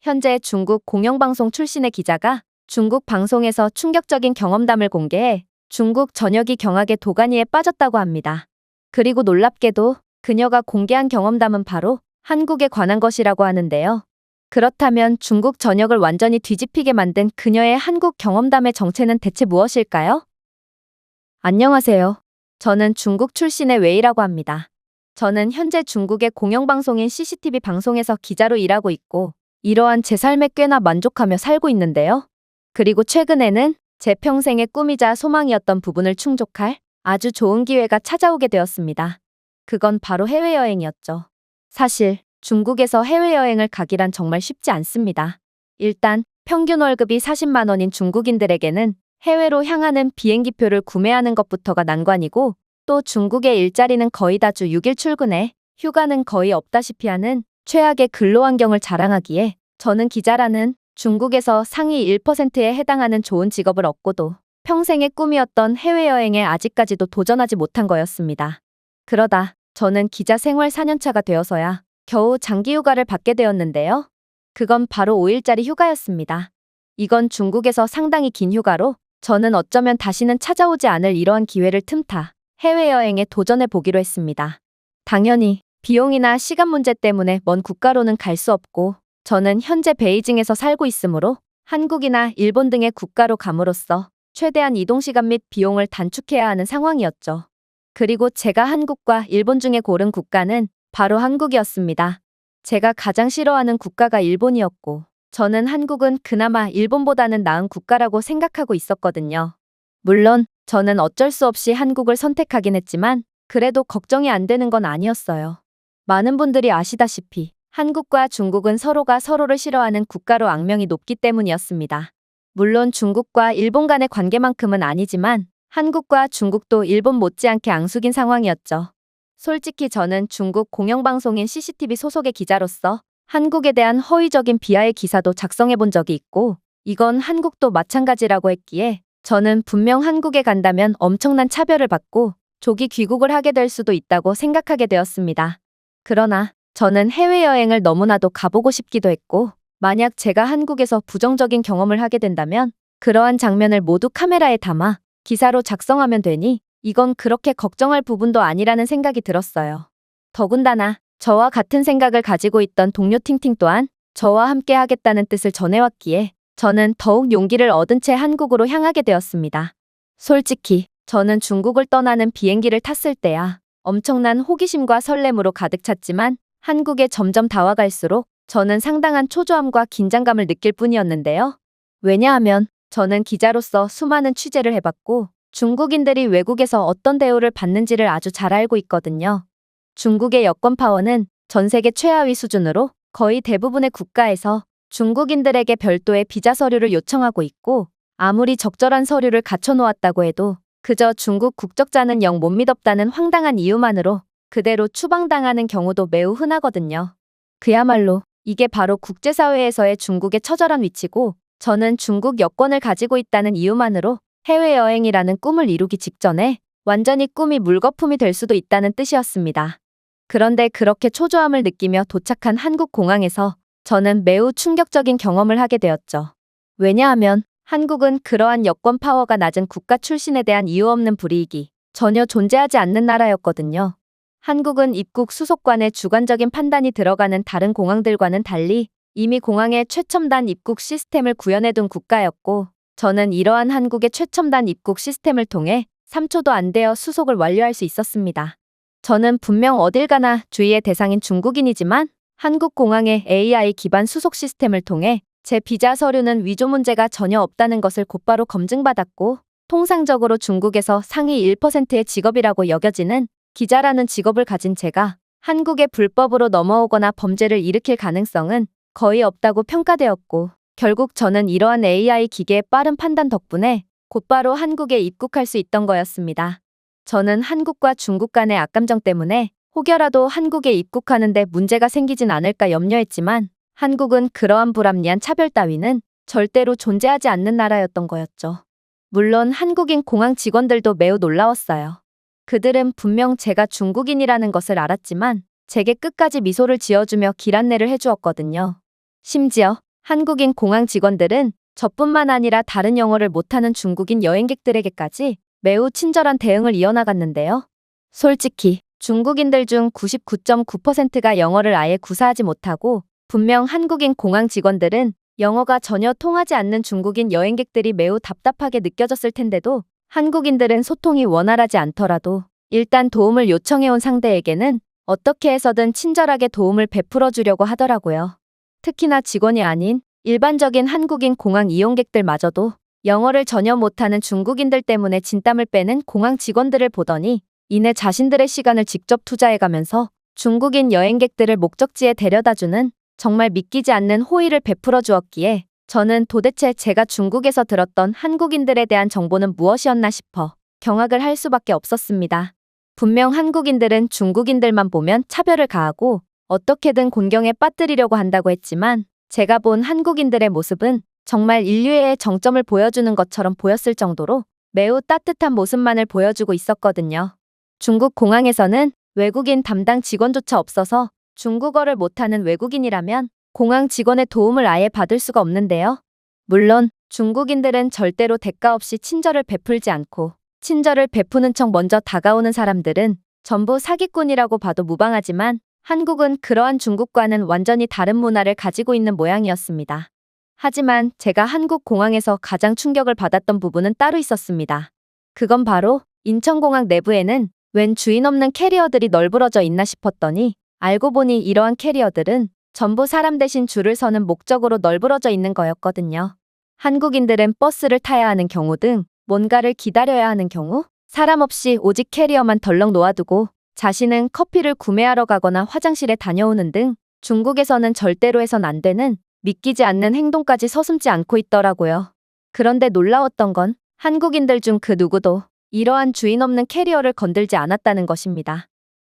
현재 중국 공영방송 출신의 기자가 중국 방송에서 충격적인 경험담을 공개해 중국 전역이 경악의 도가니에 빠졌다고 합니다. 그리고 놀랍게도 그녀가 공개한 경험담은 바로 한국에 관한 것이라고 하는데요. 그렇다면 중국 전역을 완전히 뒤집히게 만든 그녀의 한국 경험담의 정체는 대체 무엇일까요? 안녕하세요. 저는 중국 출신의 웨이라고 합니다. 저는 현재 중국의 공영방송인 CCTV 방송에서 기자로 일하고 있고 이러한 제 삶에 꽤나 만족하며 살고 있는데요. 그리고 최근에는 제 평생의 꿈이자 소망이었던 부분을 충족할 아주 좋은 기회가 찾아오게 되었습니다. 그건 바로 해외여행이었죠. 사실 중국에서 해외여행을 가기란 정말 쉽지 않습니다. 일단 평균 월급이 40만 원인 중국인들에게는 해외로 향하는 비행기표를 구매하는 것부터가 난관이고 또 중국의 일자리는 거의 다 주 6일 출근해 휴가는 거의 없다시피 하는 최악의 근로환경을 자랑하기에 저는 기자라는 중국에서 상위 1%에 해당하는 좋은 직업을 얻고도 평생의 꿈이었던 해외여행에 아직까지도 도전하지 못한 거였습니다. 그러다 저는 기자 생활 4년차가 되어서야 겨우 장기휴가를 받게 되었는데요. 그건 바로 5일짜리 휴가였습니다. 이건 중국에서 상당히 긴 휴가로 저는 어쩌면 다시는 찾아오지 않을 이러한 기회를 틈타 해외여행에 도전해 보기로 했습니다. 당연히 비용이나 시간 문제 때문에 먼 국가로는 갈 수 없고 저는 현재 베이징에서 살고 있으므로 한국이나 일본 등의 국가로 감으로써 최대한 이동시간 및 비용을 단축해야 하는 상황이었죠. 그리고 제가 한국과 일본 중에 고른 국가는 바로 한국이었습니다. 제가 가장 싫어하는 국가가 일본이었고 저는 한국은 그나마 일본보다는 나은 국가라고 생각하고 있었거든요. 물론 저는 어쩔 수 없이 한국을 선택하긴 했지만 그래도 걱정이 안 되는 건 아니었어요. 많은 분들이 아시다시피 한국과 중국은 서로가 서로를 싫어하는 국가로 악명이 높기 때문이었습니다. 물론 중국과 일본 간의 관계만큼은 아니지만 한국과 중국도 일본 못지않게 앙숙인 상황이었죠. 솔직히 저는 중국 공영방송인 CCTV 소속의 기자로서 한국에 대한 허위적인 비하의 기사도 작성해 본 적이 있고 이건 한국도 마찬가지라고 했기에 저는 분명 한국에 간다면 엄청난 차별을 받고 조기 귀국을 하게 될 수도 있다고 생각하게 되었습니다. 그러나 저는 해외여행을 너무나도 가보고 싶기도 했고 만약 제가 한국에서 부정적인 경험을 하게 된다면 그러한 장면을 모두 카메라에 담아 기사로 작성하면 되니 이건 그렇게 걱정할 부분도 아니라는 생각이 들었어요. 더군다나 저와 같은 생각을 가지고 있던 동료 팅팅 또한 저와 함께 하겠다는 뜻을 전해왔기에 저는 더욱 용기를 얻은 채 한국으로 향하게 되었습니다. 솔직히 저는 중국을 떠나는 비행기를 탔을 때야 엄청난 호기심과 설렘으로 가득 찼지만 한국에 점점 다가갈수록 저는 상당한 초조함과 긴장감을 느낄 뿐이었는데요. 왜냐하면 저는 기자로서 수많은 취재를 해봤고 중국인들이 외국에서 어떤 대우를 받는지를 아주 잘 알고 있거든요. 중국의 여권 파워는 전 세계 최하위 수준으로 거의 대부분의 국가에서 중국인들에게 별도의 비자 서류를 요청하고 있고 아무리 적절한 서류를 갖춰놓았다고 해도 그저 중국 국적자는 영 못 믿었다는 황당한 이유만으로 그대로 추방당하는 경우도 매우 흔하거든요. 그야말로 이게 바로 국제사회에서의 중국의 처절한 위치고 저는 중국 여권을 가지고 있다는 이유만으로 해외여행이라는 꿈을 이루기 직전에 완전히 꿈이 물거품이 될 수도 있다는 뜻이었습니다. 그런데 그렇게 초조함을 느끼며 도착한 한국 공항에서 저는 매우 충격적인 경험을 하게 되었죠. 왜냐하면 한국은 그러한 여권 파워가 낮은 국가 출신에 대한 이유 없는 불이익이 전혀 존재하지 않는 나라였거든요. 한국은 입국 수속관의 주관적인 판단이 들어가는 다른 공항들과는 달리 이미 공항에 최첨단 입국 시스템을 구현해둔 국가였고 저는 이러한 한국의 최첨단 입국 시스템을 통해 3초도 안 되어 수속을 완료할 수 있었습니다. 저는 분명 어딜 가나 주의의 대상인 중국인이지만 한국 공항의 AI 기반 수속 시스템을 통해 제 비자 서류는 위조 문제가 전혀 없다는 것을 곧바로 검증받았고 통상적으로 중국에서 상위 1%의 직업이라고 여겨지는 기자라는 직업을 가진 제가 한국에 불법으로 넘어오거나 범죄를 일으킬 가능성은 거의 없다고 평가되었고 결국 저는 이러한 AI 기계의 빠른 판단 덕분에 곧바로 한국에 입국할 수 있던 거였습니다. 저는 한국과 중국 간의 악감정 때문에 혹여라도 한국에 입국하는데 문제가 생기진 않을까 염려했지만 한국은 그러한 불합리한 차별 따위는 절대로 존재하지 않는 나라였던 거였죠. 물론 한국인 공항 직원들도 매우 놀라웠어요. 그들은 분명 제가 중국인이라는 것을 알았지만 제게 끝까지 미소를 지어주며 길 안내를 해주었거든요. 심지어 한국인 공항 직원들은 저뿐만 아니라 다른 영어를 못하는 중국인 여행객들에게까지 매우 친절한 대응을 이어나갔는데요. 솔직히 중국인들 중 99.9%가 영어를 아예 구사하지 못하고 분명 한국인 공항 직원들은 영어가 전혀 통하지 않는 중국인 여행객들이 매우 답답하게 느껴졌을 텐데도 한국인들은 소통이 원활하지 않더라도 일단 도움을 요청해온 상대에게는 어떻게 해서든 친절하게 도움을 베풀어 주려고 하더라고요. 특히나 직원이 아닌 일반적인 한국인 공항 이용객들마저도 영어를 전혀 못하는 중국인들 때문에 진땀을 빼는 공항 직원들을 보더니 이내 자신들의 시간을 직접 투자해가면서 중국인 여행객들을 목적지에 데려다주는 정말 믿기지 않는 호의를 베풀어 주었기에 저는 도대체 제가 중국에서 들었던 한국인들에 대한 정보는 무엇이었나 싶어 경악을 할 수밖에 없었습니다. 분명 한국인들은 중국인들만 보면 차별을 가하고 어떻게든 곤경에 빠뜨리려고 한다고 했지만 제가 본 한국인들의 모습은 정말 인류애의 정점을 보여주는 것처럼 보였을 정도로 매우 따뜻한 모습만을 보여주고 있었거든요. 중국 공항에서는 외국인 담당 직원조차 없어서 중국어를 못하는 외국인이라면 공항 직원의 도움을 아예 받을 수가 없는데요. 물론 중국인들은 절대로 대가 없이 친절을 베풀지 않고 친절을 베푸는 척 먼저 다가오는 사람들은 전부 사기꾼이라고 봐도 무방하지만 한국은 그러한 중국과는 완전히 다른 문화를 가지고 있는 모양이었습니다. 하지만 제가 한국 공항에서 가장 충격을 받았던 부분은 따로 있었습니다. 그건 바로 인천공항 내부에는 웬 주인 없는 캐리어들이 널브러져 있나 싶었더니 알고 보니 이러한 캐리어들은 전부 사람 대신 줄을 서는 목적으로 널브러져 있는 거였거든요. 한국인들은 버스를 타야 하는 경우 등 뭔가를 기다려야 하는 경우 사람 없이 오직 캐리어만 덜렁 놓아두고 자신은 커피를 구매하러 가거나 화장실에 다녀오는 등 중국에서는 절대로 해선 안 되는 믿기지 않는 행동까지 서슴지 않고 있더라고요. 그런데 놀라웠던 건 한국인들 중 그 누구도 이러한 주인 없는 캐리어를 건들지 않았다는 것입니다.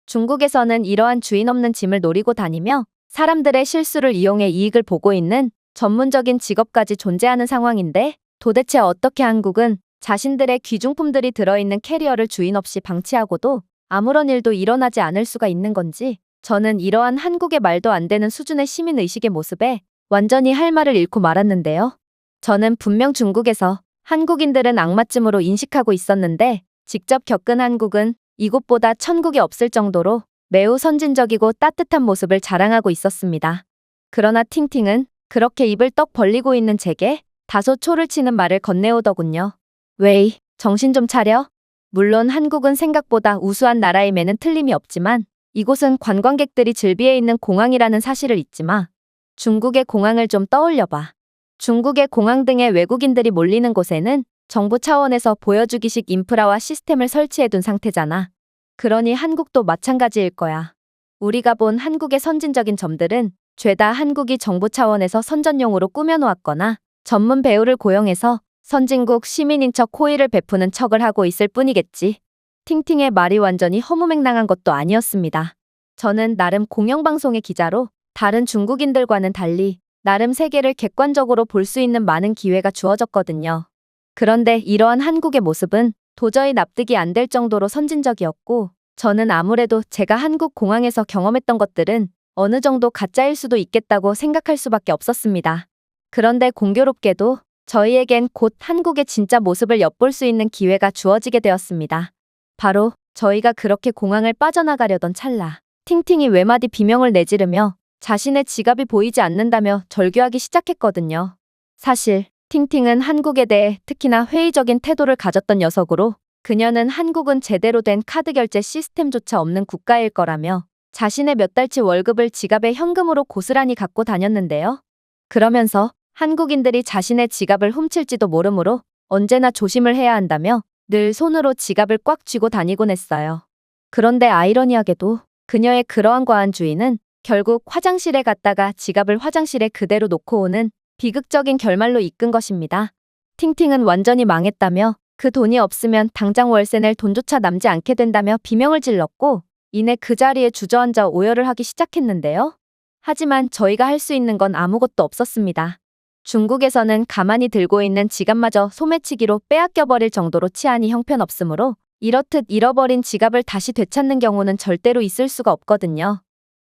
중국에서는 이러한 주인 없는 짐을 노리고 다니며 사람들의 실수를 이용해 이익을 보고 있는 전문적인 직업까지 존재하는 상황인데 도대체 어떻게 한국은 자신들의 귀중품들이 들어있는 캐리어를 주인 없이 방치하고도 아무런 일도 일어나지 않을 수가 있는 건지 저는 이러한 한국의 말도 안 되는 수준의 시민의식의 모습에 완전히 할 말을 잃고 말았는데요. 저는 분명 중국에서 한국인들은 악마쯤으로 인식하고 있었는데 직접 겪은 한국은 이곳보다 천국이 없을 정도로 매우 선진적이고 따뜻한 모습을 자랑하고 있었습니다. 그러나 팅팅은 그렇게 입을 떡 벌리고 있는 제게 다소 초를 치는 말을 건네오더군요. 웨이, 정신 좀 차려? 물론 한국은 생각보다 우수한 나라임에는 틀림이 없지만 이곳은 관광객들이 즐비해 있는 공항이라는 사실을 잊지 마. 중국의 공항을 좀 떠올려봐. 중국의 공항 등에 외국인들이 몰리는 곳에는 정부 차원에서 보여주기식 인프라와 시스템을 설치해둔 상태잖아. 그러니 한국도 마찬가지일 거야. 우리가 본 한국의 선진적인 점들은 죄다 한국이 정부 차원에서 선전용으로 꾸며놓았거나 전문 배우를 고용해서 선진국 시민인 척 호의를 베푸는 척을 하고 있을 뿐이겠지. 팅팅의 말이 완전히 허무맹랑한 것도 아니었습니다. 저는 나름 공영방송의 기자로 다른 중국인들과는 달리 나름 세계를 객관적으로 볼 수 있는 많은 기회가 주어졌거든요. 그런데 이러한 한국의 모습은 도저히 납득이 안 될 정도로 선진적이었고 저는 아무래도 제가 한국 공항에서 경험했던 것들은 어느 정도 가짜일 수도 있겠다고 생각할 수밖에 없었습니다. 그런데 공교롭게도 저희에겐 곧 한국의 진짜 모습을 엿볼 수 있는 기회가 주어지게 되었습니다. 바로 저희가 그렇게 공항을 빠져나가려던 찰나 팅팅이 외마디 비명을 내지르며 자신의 지갑이 보이지 않는다며 절규하기 시작했거든요. 사실 팅팅은 한국에 대해 특히나 회의적인 태도를 가졌던 녀석으로 그녀는 한국은 제대로 된 카드 결제 시스템조차 없는 국가일 거라며 자신의 몇 달치 월급을 지갑에 현금으로 고스란히 갖고 다녔는데요. 그러면서 한국인들이 자신의 지갑을 훔칠지도 모르므로 언제나 조심을 해야 한다며 늘 손으로 지갑을 꽉 쥐고 다니곤 했어요. 그런데 아이러니하게도 그녀의 그러한 과한 주의는 결국 화장실에 갔다가 지갑을 화장실에 그대로 놓고 오는 비극적인 결말로 이끈 것입니다. 팅팅은 완전히 망했다며 그 돈이 없으면 당장 월세 낼 돈조차 남지 않게 된다며 비명을 질렀고 이내 그 자리에 주저앉아 오열을 하기 시작했는데요. 하지만 저희가 할 수 있는 건 아무것도 없었습니다. 중국에서는 가만히 들고 있는 지갑마저 소매치기로 빼앗겨버릴 정도로 치안이 형편없으므로 이렇듯 잃어버린 지갑을 다시 되찾는 경우는 절대로 있을 수가 없거든요.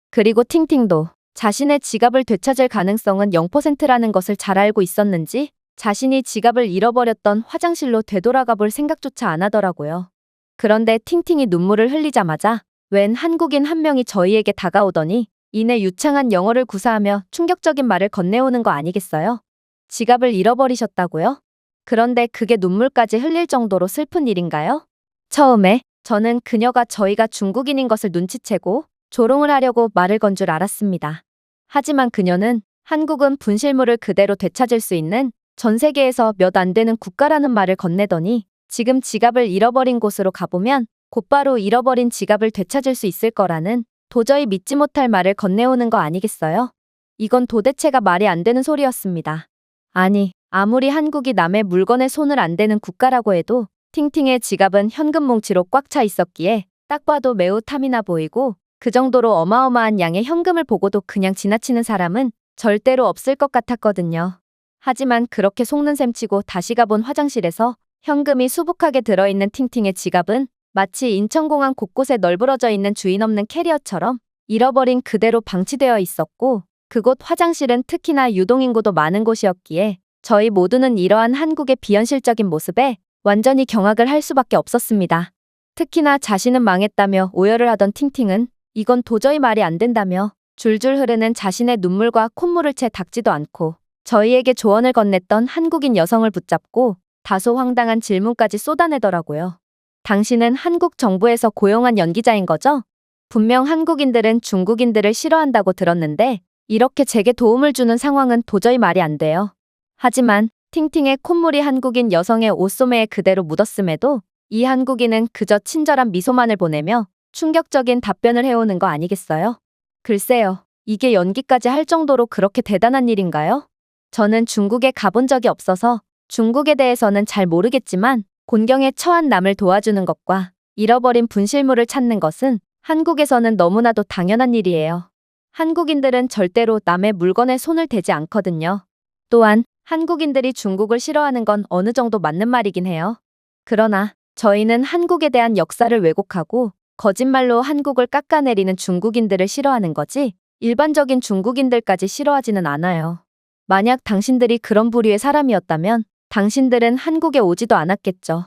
그리고 팅팅도 자신의 지갑을 되찾을 가능성은 0%라는 것을 잘 알고 있었는지 자신이 지갑을 잃어버렸던 화장실로 되돌아가 볼 생각조차 안 하더라고요. 그런데 팅팅이 눈물을 흘리자마자 웬 한국인 한 명이 저희에게 다가오더니 이내 유창한 영어를 구사하며 충격적인 말을 건네오는 거 아니겠어요? 지갑을 잃어버리셨다고요? 그런데 그게 눈물까지 흘릴 정도로 슬픈 일인가요? 처음에 저는 그녀가 저희가 중국인인 것을 눈치채고 조롱을 하려고 말을 건 줄 알았습니다. 하지만 그녀는 한국은 분실물을 그대로 되찾을 수 있는 전 세계에서 몇 안 되는 국가라는 말을 건네더니 지금 지갑을 잃어버린 곳으로 가보면 곧바로 잃어버린 지갑을 되찾을 수 있을 거라는 도저히 믿지 못할 말을 건네오는 거 아니겠어요? 이건 도대체가 말이 안 되는 소리였습니다. 아니, 아무리 한국이 남의 물건에 손을 안 대는 국가라고 해도 팅팅의 지갑은 현금 뭉치로 꽉 차 있었기에 딱 봐도 매우 탐이 나 보이고 그 정도로 어마어마한 양의 현금을 보고도 그냥 지나치는 사람은 절대로 없을 것 같았거든요. 하지만 그렇게 속는 셈 치고 다시 가본 화장실에서 현금이 수북하게 들어있는 팅팅의 지갑은 마치 인천공항 곳곳에 널브러져 있는 주인 없는 캐리어처럼 잃어버린 그대로 방치되어 있었고 그곳 화장실은 특히나 유동인구도 많은 곳이었기에 저희 모두는 이러한 한국의 비현실적인 모습에 완전히 경악을 할 수밖에 없었습니다. 특히나 자신은 망했다며 오열을 하던 팅팅은 이건 도저히 말이 안 된다며 줄줄 흐르는 자신의 눈물과 콧물을 채 닦지도 않고 저희에게 조언을 건넸던 한국인 여성을 붙잡고 다소 황당한 질문까지 쏟아내더라고요. 당신은 한국 정부에서 고용한 연기자인 거죠? 분명 한국인들은 중국인들을 싫어한다고 들었는데 이렇게 제게 도움을 주는 상황은 도저히 말이 안 돼요. 하지만 팅팅의 콧물이 한국인 여성의 옷소매에 그대로 묻었음에도 이 한국인은 그저 친절한 미소만을 보내며 충격적인 답변을 해오는 거 아니겠어요? 글쎄요, 이게 연기까지 할 정도로 그렇게 대단한 일인가요? 저는 중국에 가본 적이 없어서 중국에 대해서는 잘 모르겠지만 곤경에 처한 남을 도와주는 것과 잃어버린 분실물을 찾는 것은 한국에서는 너무나도 당연한 일이에요. 한국인들은 절대로 남의 물건에 손을 대지 않거든요. 또한 한국인들이 중국을 싫어하는 건 어느 정도 맞는 말이긴 해요. 그러나 저희는 한국에 대한 역사를 왜곡하고 거짓말로 한국을 깎아내리는 중국인들을 싫어하는 거지 일반적인 중국인들까지 싫어하지는 않아요. 만약 당신들이 그런 부류의 사람이었다면 당신들은 한국에 오지도 않았겠죠.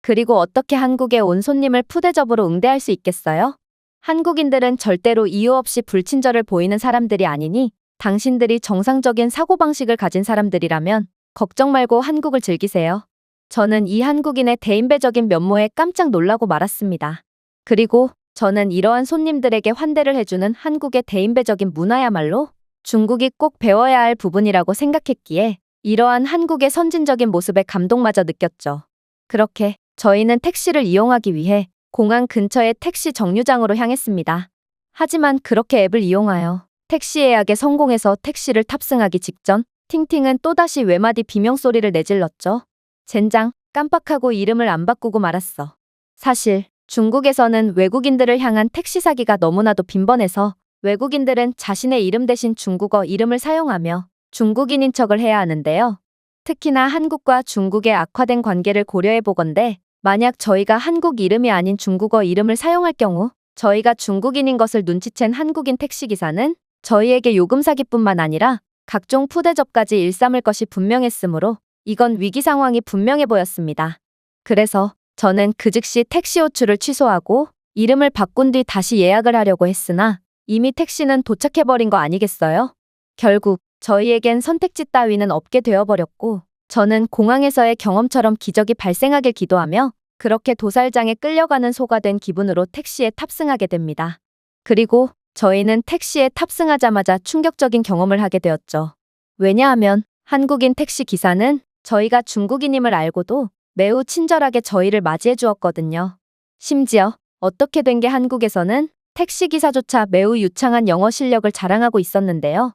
그리고 어떻게 한국에 온 손님을 푸대접으로 응대할 수 있겠어요? 한국인들은 절대로 이유 없이 불친절을 보이는 사람들이 아니니 당신들이 정상적인 사고방식을 가진 사람들이라면 걱정 말고 한국을 즐기세요. 저는 이 한국인의 대인배적인 면모에 깜짝 놀라고 말았습니다. 그리고 저는 이러한 손님들에게 환대를 해주는 한국의 대인배적인 문화야말로 중국이 꼭 배워야 할 부분이라고 생각했기에 이러한 한국의 선진적인 모습에 감동마저 느꼈죠. 그렇게 저희는 택시를 이용하기 위해 공항 근처의 택시 정류장으로 향했습니다. 하지만 그렇게 앱을 이용하여 택시 예약에 성공해서 택시를 탑승하기 직전 팅팅은 또다시 외마디 비명소리를 내질렀죠. 젠장, 깜빡하고 이름을 안 바꾸고 말았어. 사실 중국에서는 외국인들을 향한 택시 사기가 너무나도 빈번해서 외국인들은 자신의 이름 대신 중국어 이름을 사용하며 중국인인 척을 해야 하는데요. 특히나 한국과 중국의 악화된 관계를 고려해 보건대 만약 저희가 한국 이름이 아닌 중국어 이름을 사용할 경우 저희가 중국인인 것을 눈치챈 한국인 택시기사는 저희에게 요금 사기뿐만 아니라 각종 푸대접까지 일삼을 것이 분명했으므로 이건 위기 상황이 분명해 보였습니다. 그래서 저는 그 즉시 택시 호출을 취소하고 이름을 바꾼 뒤 다시 예약을 하려고 했으나 이미 택시는 도착해버린 거 아니겠어요? 결국 저희에겐 선택지 따위는 없게 되어버렸고 저는 공항에서의 경험처럼 기적이 발생하길 기도하며 그렇게 도살장에 끌려가는 소가 된 기분으로 택시에 탑승하게 됩니다. 그리고 저희는 택시에 탑승하자마자 충격적인 경험을 하게 되었죠. 왜냐하면 한국인 택시 기사는 저희가 중국인임을 알고도 매우 친절하게 저희를 맞이해 주었거든요. 심지어 어떻게 된 게 한국에서는 택시기사조차 매우 유창한 영어 실력을 자랑하고 있었는데요.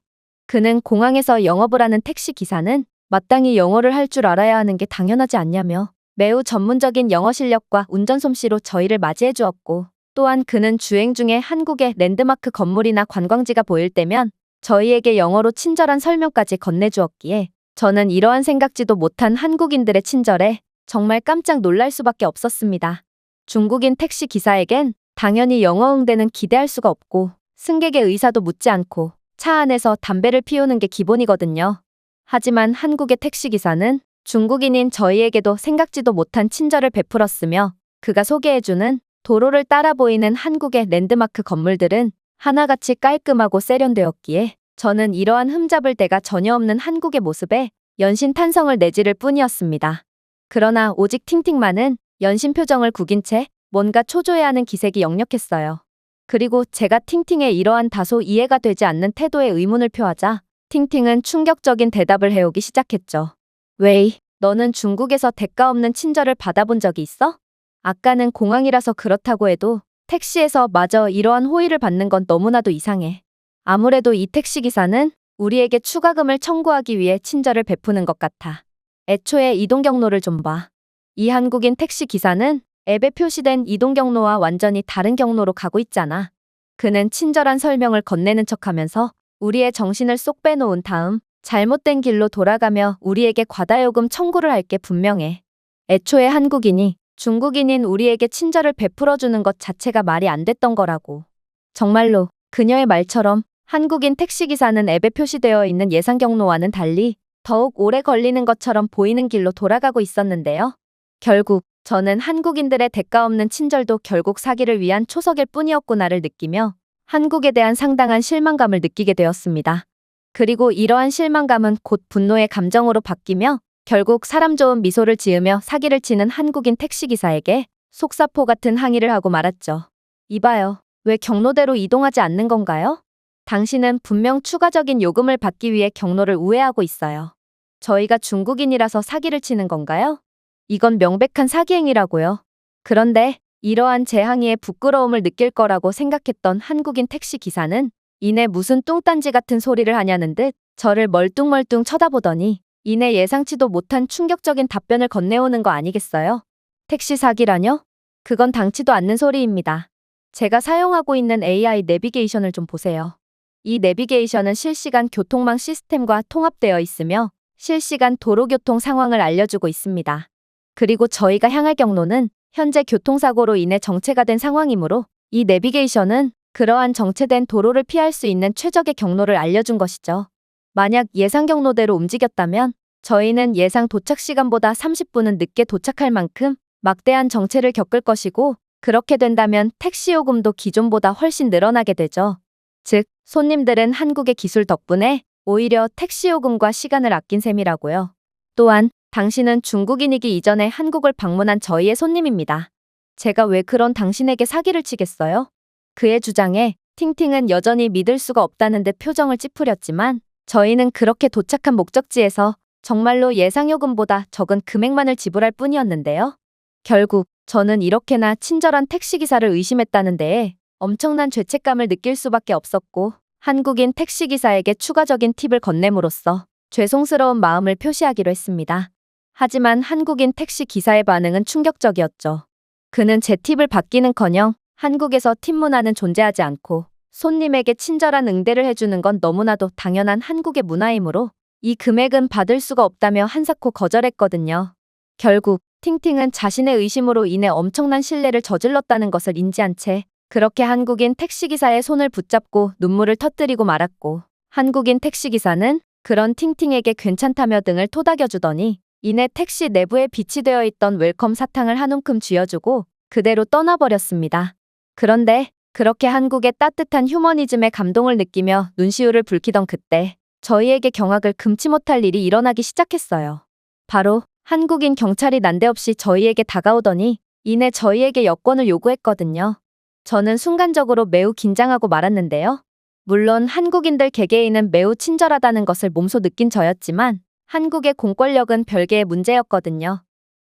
그는 공항에서 영업을 하는 택시기사는 마땅히 영어를 할 줄 알아야 하는 게 당연하지 않냐며 매우 전문적인 영어 실력과 운전 솜씨로 저희를 맞이해 주었고 또한 그는 주행 중에 한국의 랜드마크 건물이나 관광지가 보일 때면 저희에게 영어로 친절한 설명까지 건네주었기에 저는 이러한 생각지도 못한 한국인들의 친절에 정말 깜짝 놀랄 수밖에 없었습니다. 중국인 택시 기사에겐 당연히 영어 응대는 기대할 수가 없고 승객의 의사도 묻지 않고 차 안에서 담배를 피우는 게 기본이거든요. 하지만 한국의 택시기사는 중국인인 저희에게도 생각지도 못한 친절을 베풀었으며 그가 소개해주는 도로를 따라 보이는 한국의 랜드마크 건물들은 하나같이 깔끔하고 세련되었기에 저는 이러한 흠잡을 데가 전혀 없는 한국의 모습에 연신탄성을 내지를 뿐이었습니다. 그러나 오직 팅팅만은 연신 표정을 구긴 채 뭔가 초조해하는 기색이 역력했어요. 그리고 제가 팅팅의 이러한 다소 이해가 되지 않는 태도에 의문을 표하자 팅팅은 충격적인 대답을 해오기 시작했죠. 웨이, 너는 중국에서 대가 없는 친절을 받아본 적이 있어? 아까는 공항이라서 그렇다고 해도 택시에서 마저 이러한 호의를 받는 건 너무나도 이상해. 아무래도 이 택시기사는 우리에게 추가금을 청구하기 위해 친절을 베푸는 것 같아. 애초에 이동 경로를 좀 봐. 이 한국인 택시기사는 앱에 표시된 이동 경로와 완전히 다른 경로로 가고 있잖아. 그는 친절한 설명을 건네는 척하면서 우리의 정신을 쏙 빼놓은 다음 잘못된 길로 돌아가며 우리에게 과다요금 청구를 할 게 분명해. 애초에 한국인이 중국인인 우리에게 친절을 베풀어주는 것 자체가 말이 안 됐던 거라고. 정말로 그녀의 말처럼 한국인 택시기사는 앱에 표시되어 있는 예상 경로와는 달리 더욱 오래 걸리는 것처럼 보이는 길로 돌아가고 있었는데요. 결국 저는 한국인들의 대가 없는 친절도 결국 사기를 위한 초석일 뿐이었구나를 느끼며 한국에 대한 상당한 실망감을 느끼게 되었습니다. 그리고 이러한 실망감은 곧 분노의 감정으로 바뀌며 결국 사람 좋은 미소를 지으며 사기를 치는 한국인 택시기사에게 속사포 같은 항의를 하고 말았죠. 이봐요. 왜 경로대로 이동하지 않는 건가요? 당신은 분명 추가적인 요금을 받기 위해 경로를 우회하고 있어요. 저희가 중국인이라서 사기를 치는 건가요? 이건 명백한 사기 행위라고요. 그런데 이러한 제 항의에 부끄러움을 느낄 거라고 생각했던 한국인 택시기사는 이내 무슨 뚱딴지 같은 소리를 하냐는 듯 저를 멀뚱멀뚱 쳐다보더니 이내 예상치도 못한 충격적인 답변을 건네오는 거 아니겠어요? 택시 사기라뇨? 그건 당치도 않는 소리입니다. 제가 사용하고 있는 AI 내비게이션을 좀 보세요. 이 내비게이션은 실시간 교통망 시스템과 통합되어 있으며 실시간 도로교통 상황을 알려주고 있습니다. 그리고 저희가 향할 경로는 현재 교통사고로 인해 정체가 된 상황이므로 이 내비게이션은 그러한 정체된 도로를 피할 수 있는 최적의 경로를 알려준 것이죠. 만약 예상 경로대로 움직였다면 저희는 예상 도착 시간보다 30분은 늦게 도착할 만큼 막대한 정체를 겪을 것이고 그렇게 된다면 택시 요금도 기존보다 훨씬 늘어나게 되죠. 즉, 손님들은 한국의 기술 덕분에 오히려 택시 요금과 시간을 아낀 셈이라고요. 또한 당신은 중국인이기 이전에 한국을 방문한 저희의 손님입니다. 제가 왜 그런 당신에게 사기를 치겠어요? 그의 주장에 팅팅은 여전히 믿을 수가 없다는 듯 표정을 찌푸렸지만 저희는 그렇게 도착한 목적지에서 정말로 예상요금보다 적은 금액만을 지불할 뿐이었는데요. 결국 저는 이렇게나 친절한 택시기사를 의심했다는 데에 엄청난 죄책감을 느낄 수밖에 없었고 한국인 택시기사에게 추가적인 팁을 건네므로써 죄송스러운 마음을 표시하기로 했습니다. 하지만 한국인 택시기사의 반응은 충격적이었죠. 그는 제 팁을 받기는커녕 한국에서 팁 문화는 존재하지 않고 손님에게 친절한 응대를 해주는 건 너무나도 당연한 한국의 문화이므로 이 금액은 받을 수가 없다며 한사코 거절했거든요. 결국 팅팅은 자신의 의심으로 인해 엄청난 신뢰를 저질렀다는 것을 인지한 채 그렇게 한국인 택시기사의 손을 붙잡고 눈물을 터뜨리고 말았고 한국인 택시기사는 그런 팅팅에게 괜찮다며 등을 토닥여주더니 이내 택시 내부에 비치되어 있던 웰컴 사탕을 한 움큼 쥐어주고 그대로 떠나버렸습니다. 그런데 그렇게 한국의 따뜻한 휴머니즘에 감동을 느끼며 눈시울을 붉히던 그때 저희에게 경악을 금치 못할 일이 일어나기 시작했어요. 바로 한국인 경찰이 난데없이 저희에게 다가오더니 이내 저희에게 여권을 요구했거든요. 저는 순간적으로 매우 긴장하고 말았는데요. 물론 한국인들 개개인은 매우 친절하다는 것을 몸소 느낀 저였지만 한국의 공권력은 별개의 문제였거든요.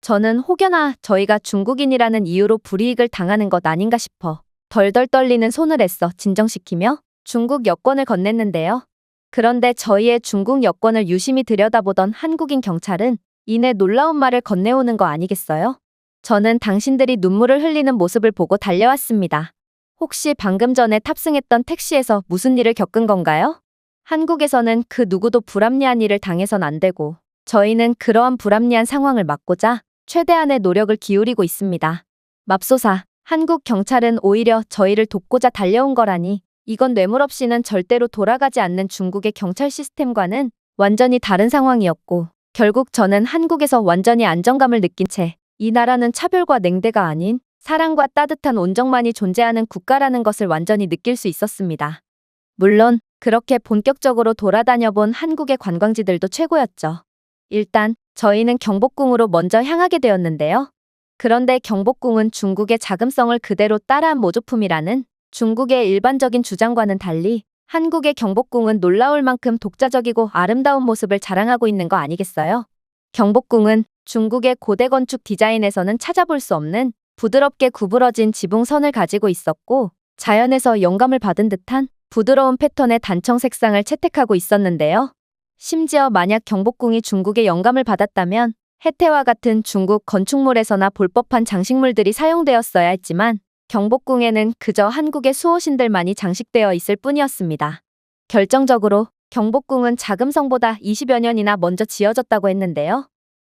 저는 혹여나 저희가 중국인이라는 이유로 불이익을 당하는 것 아닌가 싶어 덜덜 떨리는 손을 애써 진정시키며 중국 여권을 건넸는데요. 그런데 저희의 중국 여권을 유심히 들여다보던 한국인 경찰은 이내 놀라운 말을 건네오는 거 아니겠어요? 저는 당신들이 눈물을 흘리는 모습을 보고 달려왔습니다. 혹시 방금 전에 탑승했던 택시에서 무슨 일을 겪은 건가요? 한국에서는 그 누구도 불합리한 일을 당해선 안 되고 저희는 그러한 불합리한 상황을 막고자 최대한의 노력을 기울이고 있습니다. 맙소사, 한국 경찰은 오히려 저희를 돕고자 달려온 거라니 이건 뇌물 없이는 절대로 돌아가지 않는 중국의 경찰 시스템과는 완전히 다른 상황이었고, 결국 저는 한국에서 완전히 안정감을 느낀 채 이 나라는 차별과 냉대가 아닌 사랑과 따뜻한 온정만이 존재하는 국가라는 것을 완전히 느낄 수 있었습니다. 물론 그렇게 본격적으로 돌아다녀 본 한국의 관광지들도 최고였죠. 일단 저희는 경복궁으로 먼저 향하게 되었는데요. 그런데 경복궁은 중국의 자금성을 그대로 따라한 모조품이라는 중국의 일반적인 주장과는 달리 한국의 경복궁은 놀라울 만큼 독자적이고 아름다운 모습을 자랑하고 있는 거 아니겠어요? 경복궁은 중국의 고대 건축 디자인에서는 찾아볼 수 없는 부드럽게 구부러진 지붕선을 가지고 있었고, 자연에서 영감을 받은 듯한 부드러운 패턴의 단청 색상을 채택하고 있었는데요. 심지어 만약 경복궁이 중국의 영감을 받았다면 해태와 같은 중국 건축물에서나 볼 법한 장식물들이 사용되었어야 했지만 경복궁에는 그저 한국의 수호신들만이 장식되어 있을 뿐이었습니다. 결정적으로 경복궁은 자금성보다 20여 년이나 먼저 지어졌다고 했는데요.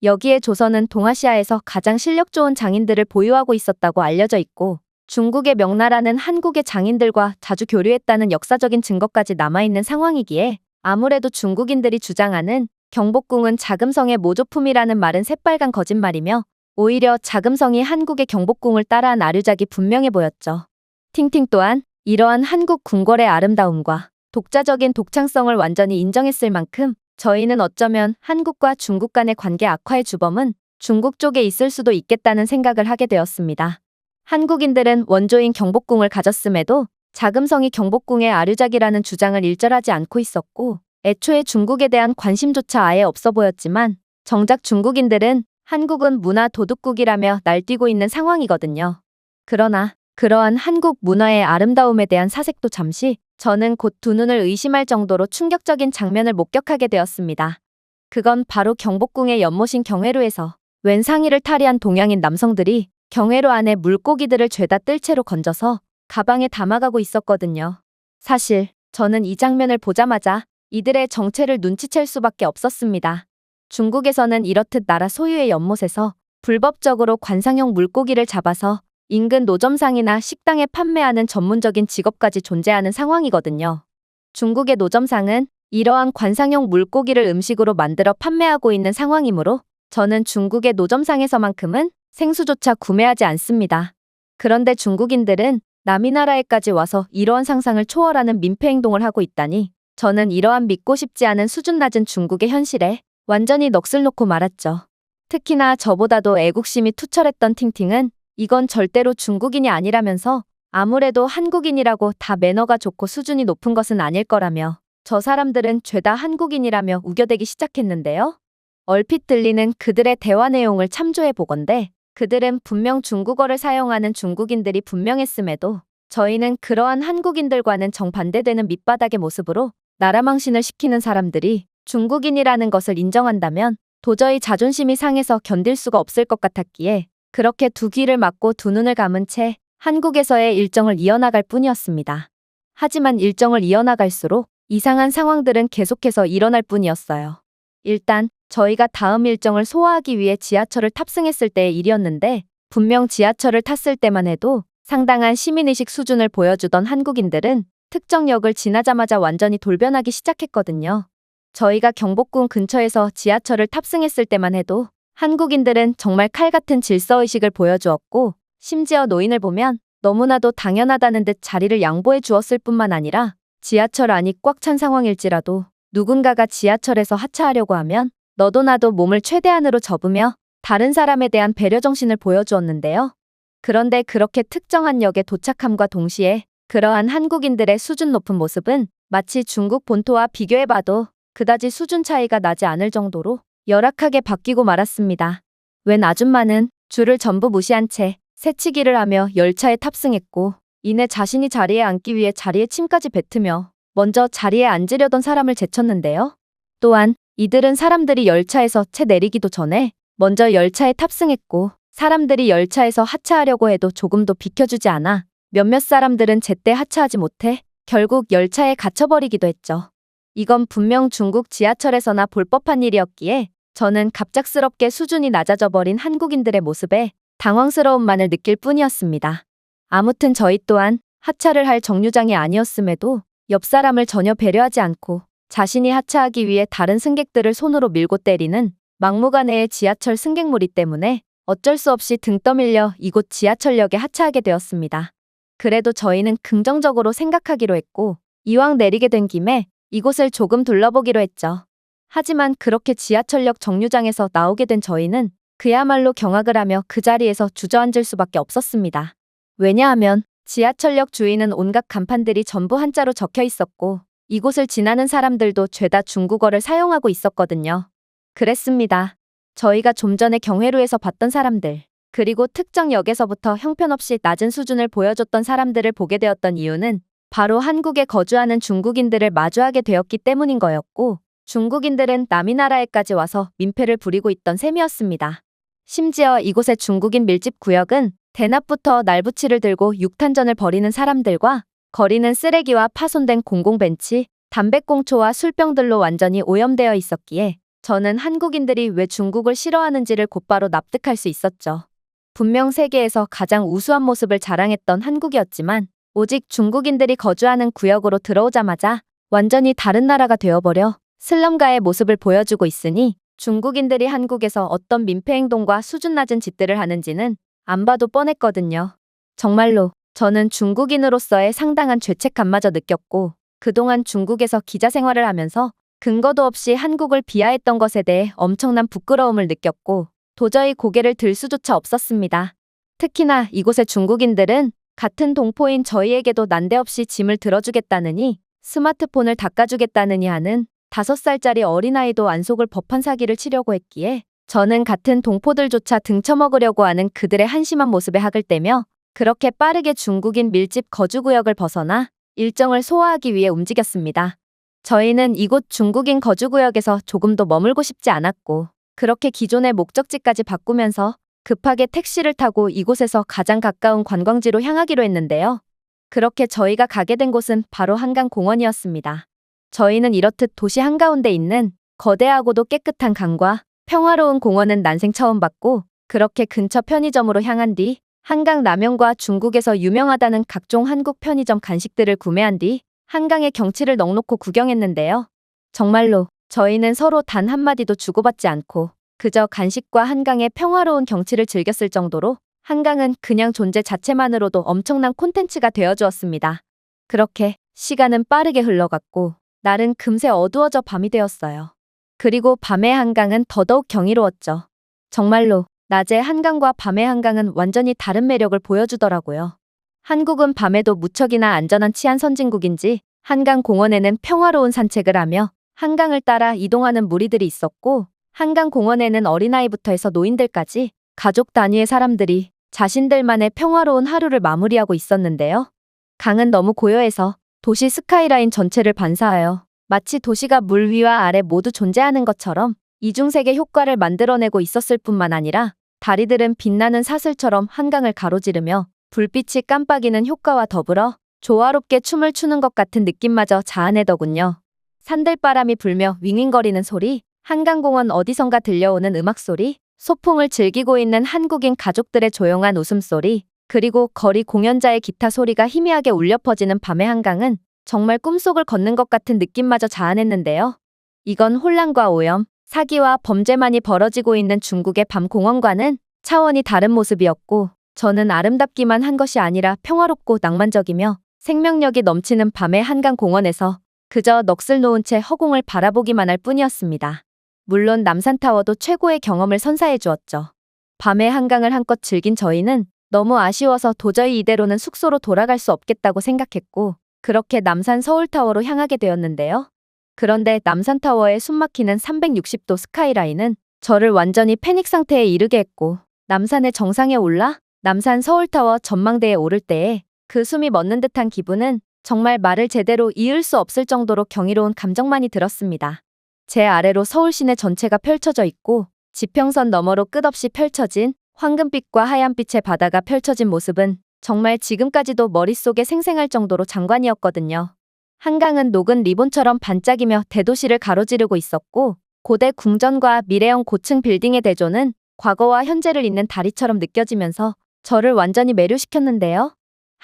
여기에 조선은 동아시아에서 가장 실력 좋은 장인들을 보유하고 있었다고 알려져 있고, 중국의 명나라는 한국의 장인들과 자주 교류했다는 역사적인 증거까지 남아있는 상황이기에 아무래도 중국인들이 주장하는 경복궁은 자금성의 모조품이라는 말은 새빨간 거짓말이며, 오히려 자금성이 한국의 경복궁을 따라한 아류작이 분명해 보였죠. 팅팅 또한 이러한 한국 궁궐의 아름다움과 독자적인 독창성을 완전히 인정했을 만큼 저희는 어쩌면 한국과 중국 간의 관계 악화의 주범은 중국 쪽에 있을 수도 있겠다는 생각을 하게 되었습니다. 한국인들은 원조인 경복궁을 가졌음에도 자금성이 경복궁의 아류작이라는 주장을 일절하지 않고 있었고, 애초에 중국에 대한 관심조차 아예 없어 보였지만 정작 중국인들은 한국은 문화 도둑국이라며 날뛰고 있는 상황이거든요. 그러나 그러한 한국 문화의 아름다움에 대한 사색도 잠시, 저는 곧 두 눈을 의심할 정도로 충격적인 장면을 목격하게 되었습니다. 그건 바로 경복궁의 연못인 경회로에서 웬 상의를 탈의한 동양인 남성들이 경회로 안에 물고기들을 죄다 뜰 채로 건져서 가방에 담아가고 있었거든요. 사실 저는 이 장면을 보자마자 이들의 정체를 눈치챌 수밖에 없었습니다. 중국에서는 이렇듯 나라 소유의 연못에서 불법적으로 관상용 물고기를 잡아서 인근 노점상이나 식당에 판매하는 전문적인 직업까지 존재하는 상황이거든요. 중국의 노점상은 이러한 관상용 물고기를 음식으로 만들어 판매하고 있는 상황이므로 저는 중국의 노점상에서만큼은 생수조차 구매하지 않습니다. 그런데 중국인들은 남이 나라에까지 와서 이러한 상상을 초월하는 민폐 행동을 하고 있다니, 저는 이러한 믿고 싶지 않은 수준 낮은 중국의 현실에 완전히 넋을 놓고 말았죠. 특히나 저보다도 애국심이 투철했던 팅팅은 이건 절대로 중국인이 아니라면서 아무래도 한국인이라고 다 매너가 좋고 수준이 높은 것은 아닐 거라며 저 사람들은 죄다 한국인이라며 우겨대기 시작했는데요. 얼핏 들리는 그들의 대화 내용을 참조해 보건대 그들은 분명 중국어를 사용하는 중국인들이 분명했음에도 저희는 그러한 한국인들과는 정반대되는 밑바닥의 모습으로 나라망신을 시키는 사람들이 중국인이라는 것을 인정한다면 도저히 자존심이 상해서 견딜 수가 없을 것 같았기에 그렇게 두 귀를 막고 두 눈을 감은 채 한국에서의 일정을 이어나갈 뿐이었습니다. 하지만 일정을 이어나갈수록 이상한 상황들은 계속해서 일어날 뿐이었어요. 일단 저희가 다음 일정을 소화하기 위해 지하철을 탑승했을 때의 일이었는데, 분명 지하철을 탔을 때만 해도 상당한 시민의식 수준을 보여주던 한국인들은 특정 역을 지나자마자 완전히 돌변하기 시작했거든요. 저희가 경복궁 근처에서 지하철을 탑승했을 때만 해도 한국인들은 정말 칼같은 질서의식을 보여주었고, 심지어 노인을 보면 너무나도 당연하다는 듯 자리를 양보해 주었을 뿐만 아니라 지하철 안이 꽉 찬 상황일지라도 누군가가 지하철에서 하차하려고 하면 너도 나도 몸을 최대한으로 접으며 다른 사람에 대한 배려 정신을 보여주었는데요. 그런데 그렇게 특정한 역에 도착함과 동시에 그러한 한국인들의 수준 높은 모습은 마치 중국 본토와 비교해봐도 그다지 수준 차이가 나지 않을 정도로 열악하게 바뀌고 말았습니다. 웬 아줌마는 줄을 전부 무시한 채 새치기를 하며 열차에 탑승했고, 이내 자신이 자리에 앉기 위해 자리에 침까지 뱉으며 먼저 자리에 앉으려던 사람을 제쳤는데요. 또한 이들은 사람들이 열차에서 채 내리기도 전에 먼저 열차에 탑승했고, 사람들이 열차에서 하차하려고 해도 조금도 비켜주지 않아 몇몇 사람들은 제때 하차하지 못해 결국 열차에 갇혀버리기도 했죠. 이건 분명 중국 지하철에서나 볼 법한 일이었기에 저는 갑작스럽게 수준이 낮아져 버린 한국인들의 모습에 당황스러움만을 느낄 뿐이었습니다. 아무튼 저희 또한 하차를 할 정류장이 아니었음에도 옆 사람을 전혀 배려하지 않고 자신이 하차하기 위해 다른 승객들을 손으로 밀고 때리는 막무가내의 지하철 승객무리 때문에 어쩔 수 없이 등 떠밀려 이곳 지하철역에 하차하게 되었습니다. 그래도 저희는 긍정적으로 생각하기로 했고 이왕 내리게 된 김에 이곳을 조금 둘러보기로 했죠. 하지만 그렇게 지하철역 정류장에서 나오게 된 저희는 그야말로 경악을 하며 그 자리에서 주저앉을 수밖에 없었습니다. 왜냐하면 지하철역 주위는 온갖 간판들이 전부 한자로 적혀 있었고 이곳을 지나는 사람들도 죄다 중국어를 사용하고 있었거든요. 그랬습니다. 저희가 좀 전에 경회로에서 봤던 사람들, 그리고 특정 역에서부터 형편없이 낮은 수준을 보여줬던 사람들을 보게 되었던 이유는 바로 한국에 거주하는 중국인들을 마주하게 되었기 때문인 거였고, 중국인들은 남이 나라에까지 와서 민폐를 부리고 있던 셈이었습니다. 심지어 이곳의 중국인 밀집 구역은 대낮부터 날부치를 들고 육탄전을 벌이는 사람들과 거리는 쓰레기와 파손된 공공벤치, 담배꽁초와 술병들로 완전히 오염되어 있었기에 저는 한국인들이 왜 중국을 싫어하는지를 곧바로 납득할 수 있었죠. 분명 세계에서 가장 우수한 모습을 자랑했던 한국이었지만 오직 중국인들이 거주하는 구역으로 들어오자마자 완전히 다른 나라가 되어버려 슬럼가의 모습을 보여주고 있으니 중국인들이 한국에서 어떤 민폐 행동과 수준 낮은 짓들을 하는지는 안 봐도 뻔했거든요. 정말로 저는 중국인으로서의 상당한 죄책감마저 느꼈고 그동안 중국에서 기자 생활을 하면서 근거도 없이 한국을 비하했던 것에 대해 엄청난 부끄러움을 느꼈고 도저히 고개를 들 수조차 없었습니다. 특히나 이곳의 중국인들은 같은 동포인 저희에게도 난데없이 짐을 들어주겠다느니 스마트폰을 닦아주겠다느니 하는 5살짜리 어린아이도 안 속을 법한 사기를 치려고 했기에 저는 같은 동포들조차 등쳐먹으려고 하는 그들의 한심한 모습에 학을 떼며 그렇게 빠르게 중국인 밀집 거주구역을 벗어나 일정을 소화하기 위해 움직였습니다. 저희는 이곳 중국인 거주구역에서 조금도 머물고 싶지 않았고 그렇게 기존의 목적지까지 바꾸면서 급하게 택시를 타고 이곳에서 가장 가까운 관광지로 향하기로 했는데요. 그렇게 저희가 가게 된 곳은 바로 한강공원이었습니다. 저희는 이렇듯 도시 한가운데 있는 거대하고도 깨끗한 강과 평화로운 공원은 난생 처음 봤고 그렇게 근처 편의점으로 향한 뒤 한강 라면과 중국에서 유명하다는 각종 한국 편의점 간식들을 구매한 뒤 한강의 경치를 넋놓고 구경했는데요. 정말로 저희는 서로 단 한마디도 주고받지 않고 그저 간식과 한강의 평화로운 경치를 즐겼을 정도로 한강은 그냥 존재 자체만으로도 엄청난 콘텐츠가 되어주었습니다. 그렇게 시간은 빠르게 흘러갔고 날은 금세 어두워져 밤이 되었어요. 그리고 밤의 한강은 더더욱 경이로웠죠. 정말로 낮의 한강과 밤의 한강은 완전히 다른 매력을 보여주더라고요. 한국은 밤에도 무척이나 안전한 치안 선진국인지 한강 공원에는 평화로운 산책을 하며 한강을 따라 이동하는 무리들이 있었고 한강 공원에는 어린아이부터 해서 노인들까지 가족 단위의 사람들이 자신들만의 평화로운 하루를 마무리하고 있었는데요. 강은 너무 고요해서 도시 스카이라인 전체를 반사하여 마치 도시가 물 위와 아래 모두 존재하는 것처럼 이중세계 효과를 만들어내고 있었을 뿐만 아니라 다리들은 빛나는 사슬처럼 한강을 가로지르며 불빛이 깜빡이는 효과와 더불어 조화롭게 춤을 추는 것 같은 느낌마저 자아내더군요. 산들바람이 불며 윙윙거리는 소리, 한강공원 어디선가 들려오는 음악소리, 소풍을 즐기고 있는 한국인 가족들의 조용한 웃음소리, 그리고 거리 공연자의 기타 소리가 희미하게 울려 퍼지는 밤의 한강은 정말 꿈속을 걷는 것 같은 느낌마저 자아냈는데요. 이건 혼란과 오염, 사기와 범죄만이 벌어지고 있는 중국의 밤 공원과는 차원이 다른 모습이었고 저는 아름답기만 한 것이 아니라 평화롭고 낭만적이며 생명력이 넘치는 밤의 한강 공원에서 그저 넋을 놓은 채 허공을 바라보기만 할 뿐이었습니다. 물론 남산타워도 최고의 경험을 선사해 주었죠. 밤의 한강을 한껏 즐긴 저희는 너무 아쉬워서 도저히 이대로는 숙소로 돌아갈 수 없겠다고 생각했고 그렇게 남산 서울타워로 향하게 되었는데요. 그런데 남산타워의 숨막히는 360도 스카이라인은 저를 완전히 패닉 상태에 이르게 했고 남산의 정상에 올라 남산 서울타워 전망대에 오를 때에 그 숨이 멎는 듯한 기분은 정말 말을 제대로 이을 수 없을 정도로 경이로운 감정만이 들었습니다. 제 아래로 서울 시내 전체가 펼쳐져 있고 지평선 너머로 끝없이 펼쳐진 황금빛과 하얀빛의 바다가 펼쳐진 모습은 정말 지금까지도 머릿속에 생생할 정도로 장관이었거든요. 한강은 녹은 리본처럼 반짝이며 대도시를 가로지르고 있었고 고대 궁전과 미래형 고층 빌딩의 대조는 과거와 현재를 잇는 다리처럼 느껴지면서 저를 완전히 매료시켰는데요.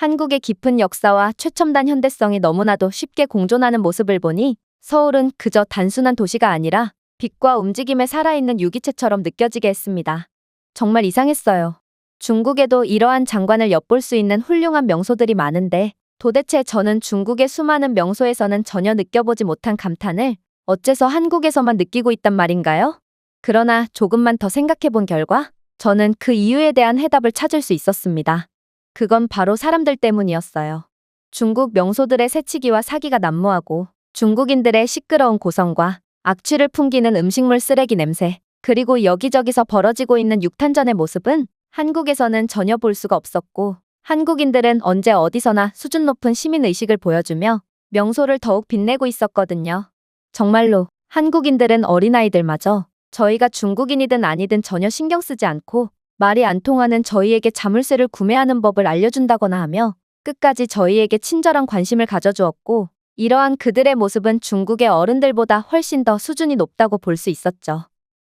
한국의 깊은 역사와 최첨단 현대성이 너무나도 쉽게 공존하는 모습을 보니 서울은 그저 단순한 도시가 아니라 빛과 움직임에 살아있는 유기체처럼 느껴지게 했습니다. 정말 이상했어요. 중국에도 이러한 장관을 엿볼 수 있는 훌륭한 명소들이 많은데 도대체 저는 중국의 수많은 명소에서는 전혀 느껴보지 못한 감탄을 어째서 한국에서만 느끼고 있단 말인가요? 그러나 조금만 더 생각해 본 결과 저는 그 이유에 대한 해답을 찾을 수 있었습니다. 그건 바로 사람들 때문이었어요. 중국 명소들의 새치기와 사기가 난무하고 중국인들의 시끄러운 고성과 악취를 풍기는 음식물 쓰레기 냄새, 그리고 여기저기서 벌어지고 있는 육탄전의 모습은 한국에서는 전혀 볼 수가 없었고 한국인들은 언제 어디서나 수준 높은 시민의식을 보여주며 명소를 더욱 빛내고 있었거든요. 정말로 한국인들은 어린아이들마저 저희가 중국인이든 아니든 전혀 신경 쓰지 않고 말이 안 통하는 저희에게 자물쇠를 구매하는 법을 알려준다거나 하며 끝까지 저희에게 친절한 관심을 가져주었고 이러한 그들의 모습은 중국의 어른들보다 훨씬 더 수준이 높다고 볼 수 있었죠.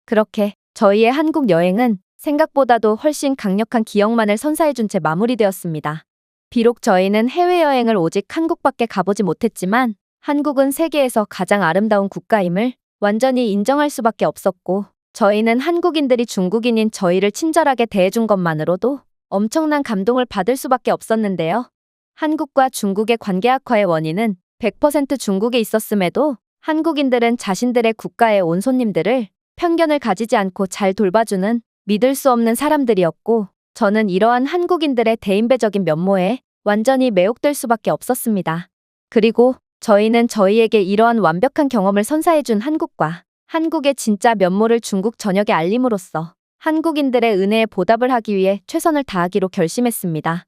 그렇게 저희의 한국 여행은 생각보다도 훨씬 강력한 기억만을 선사해준 채 마무리되었습니다. 비록 저희는 해외여행을 오직 한국밖에 가보지 못했지만 한국은 세계에서 가장 아름다운 국가임을 완전히 인정할 수밖에 없었고 저희는 한국인들이 중국인인 저희를 친절하게 대해준 것만으로도 엄청난 감동을 받을 수밖에 없었는데요. 한국과 중국의 관계 악화의 원인은 100% 중국에 있었음에도 한국인들은 자신들의 국가에 온 손님들을 편견을 가지지 않고 잘 돌봐주는 믿을 수 없는 사람들이었고 저는 이러한 한국인들의 대인배적인 면모에 완전히 매혹될 수밖에 없었습니다. 그리고 저희는 저희에게 이러한 완벽한 경험을 선사해준 한국과 한국의 진짜 면모를 중국 전역에 알림으로써 한국인들의 은혜에 보답을 하기 위해 최선을 다하기로 결심했습니다.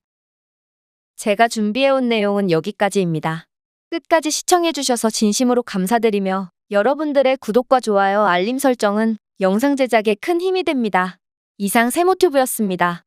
제가 준비해온 내용은 여기까지입니다. 끝까지 시청해주셔서 진심으로 감사드리며 여러분들의 구독과 좋아요, 알림 설정은 영상 제작에 큰 힘이 됩니다. 이상 세모튜브였습니다.